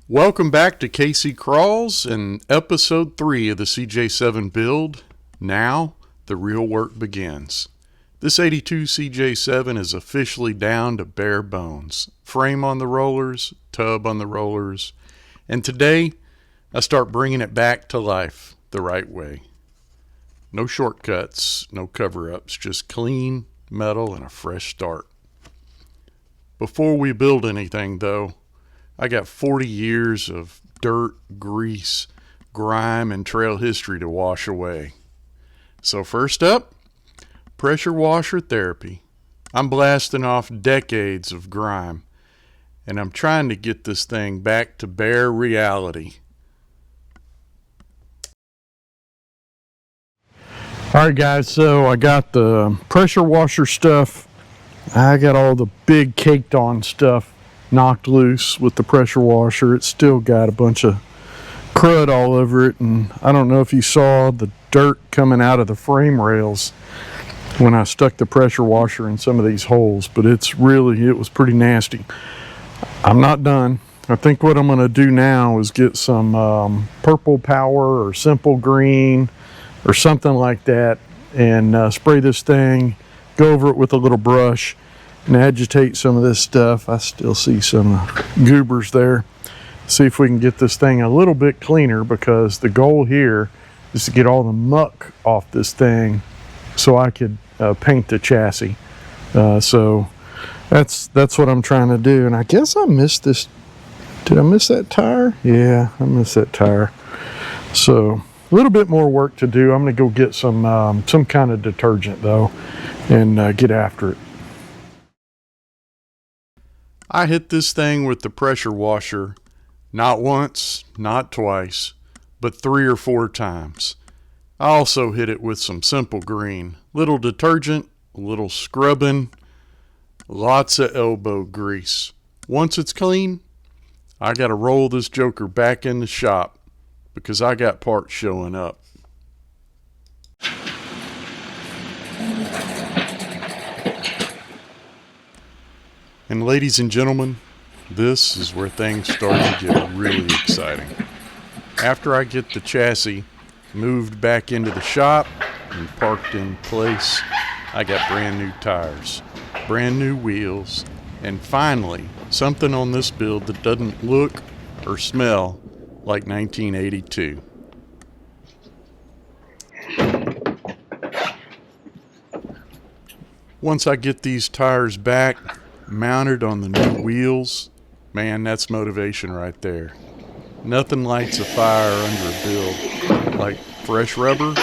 Welcome back to KC Crawls and episode 3 of the CJ7 build. Now, the real work begins. This 82 CJ7 is officially down to bare bones. Frame on the rollers, tub on the rollers, and today I start bringing it back to life the right way. No shortcuts, no cover-ups, just clean metal and a fresh start. Before we build anything though, I got 40 years of dirt, grease, grime, and trail history to wash away. So first up, pressure washer therapy. I'm blasting off decades of grime, and I'm trying to get this thing back to bare reality. Alright guys, so I got the pressure washer stuff. I got all the big caked on stuff knocked loose with the pressure washer. It's still got a bunch of crud all over it, and I don't know if you saw the dirt coming out of the frame rails when I stuck the pressure washer in some of these holes, but it was pretty nasty. I'm not done. I think what I'm going to do now is get some purple power or simple green or something like that and spray this thing, go over it with a little brush and agitate some of this stuff. I still see some goobers there. See if we can get this thing a little bit cleaner, because the goal here is to get all the muck off this thing so I could paint the chassis. So that's what I'm trying to do. And I guess I missed this. Did I miss that tire? Yeah, I missed that tire. So a little bit more work to do. I'm gonna go get some kind of detergent though and get after it. I hit this thing with the pressure washer not once, not twice, but 3 or 4 times. I also hit it with some simple green. Little detergent, a little scrubbing, lots of elbow grease. Once it's clean, I gotta roll this joker back in the shop because I got parts showing up. And ladies and gentlemen, this is where things start to get really exciting. After I get the chassis moved back into the shop and parked in place, I got brand new tires, brand new wheels, and finally, something on this build that doesn't look or smell like 1982. Once I get these tires back, mounted on the new wheels, man, that's motivation right there. Nothing lights a fire under a build like fresh rubber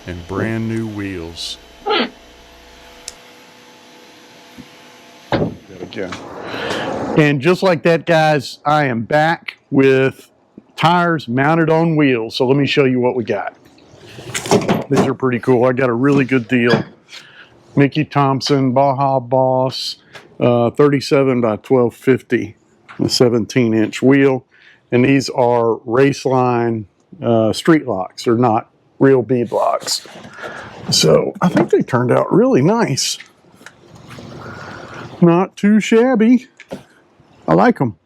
and brand new wheels. There we go. And just like that, guys, I am back with tires mounted on wheels. So let me show you what we got. These are pretty cool. I got a really good deal. Mickey Thompson Baja Boss 37 by 1250, a 17-inch wheel, and these are Raceline street locks. They're not real bead locks, so I think they turned out really nice. Not too shabby. I like them.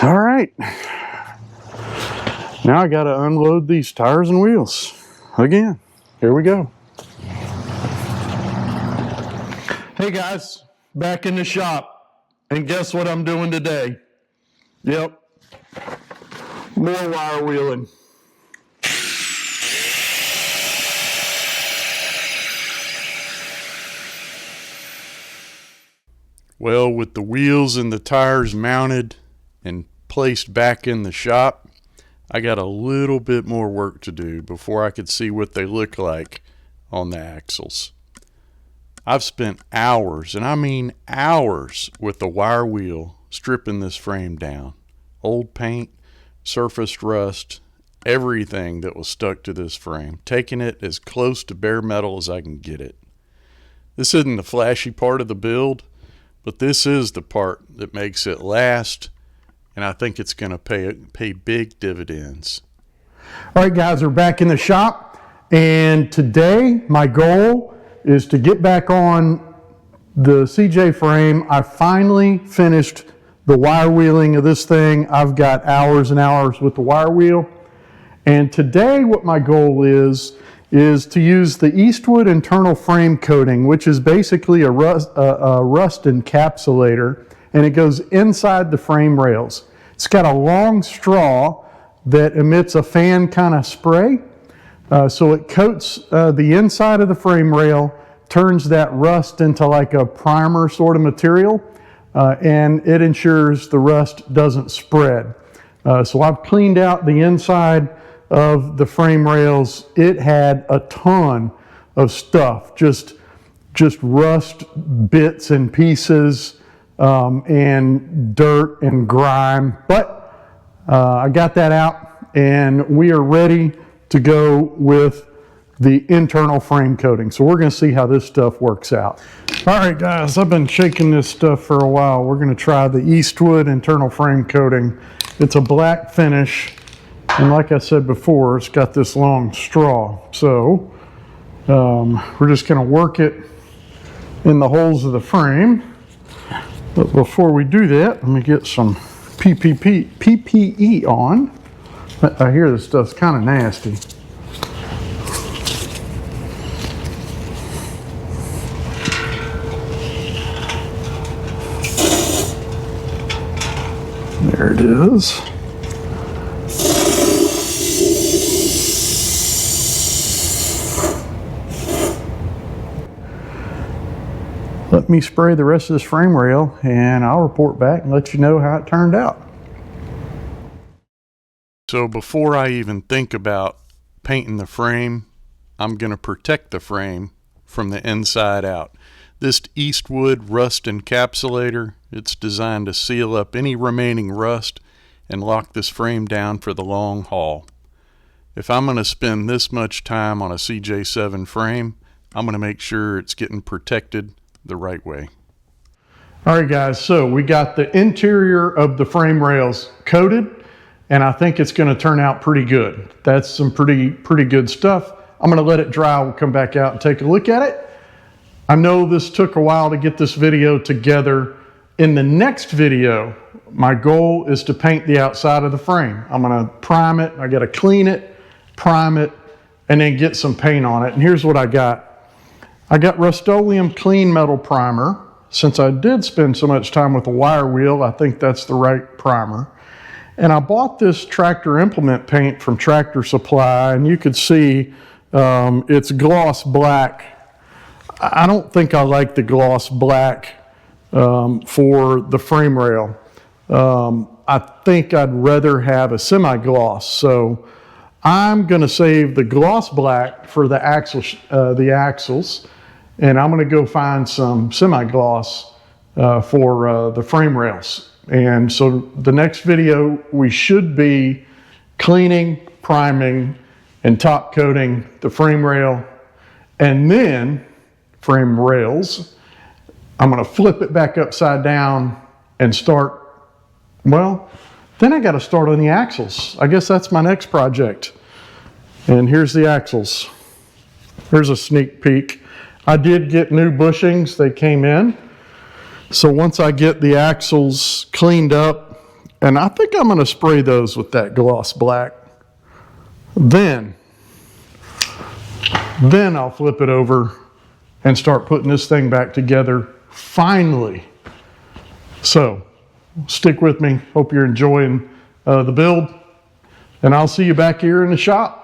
All right. Now I got to unload these tires and wheels again. Here we go. Hey guys, back in the shop. And guess what I'm doing today? Yep, more wire wheeling. Well, with the wheels and the tires mounted and placed back in the shop, I got a little bit more work to do before I could see what they look like on the axles. I've spent hours, and I mean hours, with the wire wheel stripping this frame down. Old paint, surfaced rust, everything that was stuck to this frame, taking it as close to bare metal as I can get it. This isn't the flashy part of the build, but this is the part that makes it last, and I think it's going to pay big dividends. All right, guys, we're back in the shop, And today my goal is to get back on the CJ frame. I finally finished the wire wheeling of this thing. I've got hours and hours with the wire wheel. And today what my goal is to use the Eastwood internal frame coating, which is basically a rust encapsulator, and it goes inside the frame rails. It's got a long straw that emits a fan kind of spray. So it coats the inside of the frame rail, turns that rust into like a primer sort of material, and it ensures the rust doesn't spread. So I've cleaned out the inside of the frame rails. It had a ton of stuff, just rust bits and pieces, and dirt and grime. But I got that out, and we are ready to go with the internal frame coating. So we're going to see how this stuff works out. All right, guys, I've been shaking this stuff for a while. We're going to try the Eastwood internal frame coating. It's a black finish, and like I said before, it's got this long straw. So we're just going to work it in the holes of the frame. But before we do that, let me get some PPE on. I hear this stuff's kind of nasty. There it is. Let me spray the rest of this frame rail, and I'll report back and let you know how it turned out. So before I even think about painting the frame, I'm going to protect the frame from the inside out. This Eastwood Rust Encapsulator, it's designed to seal up any remaining rust and lock this frame down for the long haul. If I'm going to spend this much time on a CJ7 frame, I'm going to make sure it's getting protected the right way. All right, guys, so we got the interior of the frame rails coated, and I think it's going to turn out pretty good. That's some pretty good stuff. I'm going to let it dry. We'll come back out and take a look at it. I know this took a while to get this video together. In the next video, my goal is to paint the outside of the frame. I'm going to prime it. I got to clean it, prime it, and then get some paint on it. And here's what I got. I got Rust-Oleum Clean Metal Primer. Since I did spend so much time with the wire wheel, I think that's the right primer. And I bought this tractor implement paint from Tractor Supply, and you could see it's gloss black. I don't think I like the gloss black for the frame rail. I think I'd rather have a semi-gloss. So I'm going to save the gloss black for the axles, and I'm going to go find some semi-gloss for the frame rails. And so the next video, we should be cleaning, priming, and top coating the frame rail, and then frame rails. I'm going to flip it back upside down and start, well, then I got to start on the axles. I guess that's my next project. And here's the axles. Here's a sneak peek. I did get new bushings. They came in. So once I get the axles cleaned up, and I think I'm going to spray those with that gloss black, then I'll flip it over and start putting this thing back together finally. So stick with me. Hope you're enjoying the build, and I'll see you back here in the shop.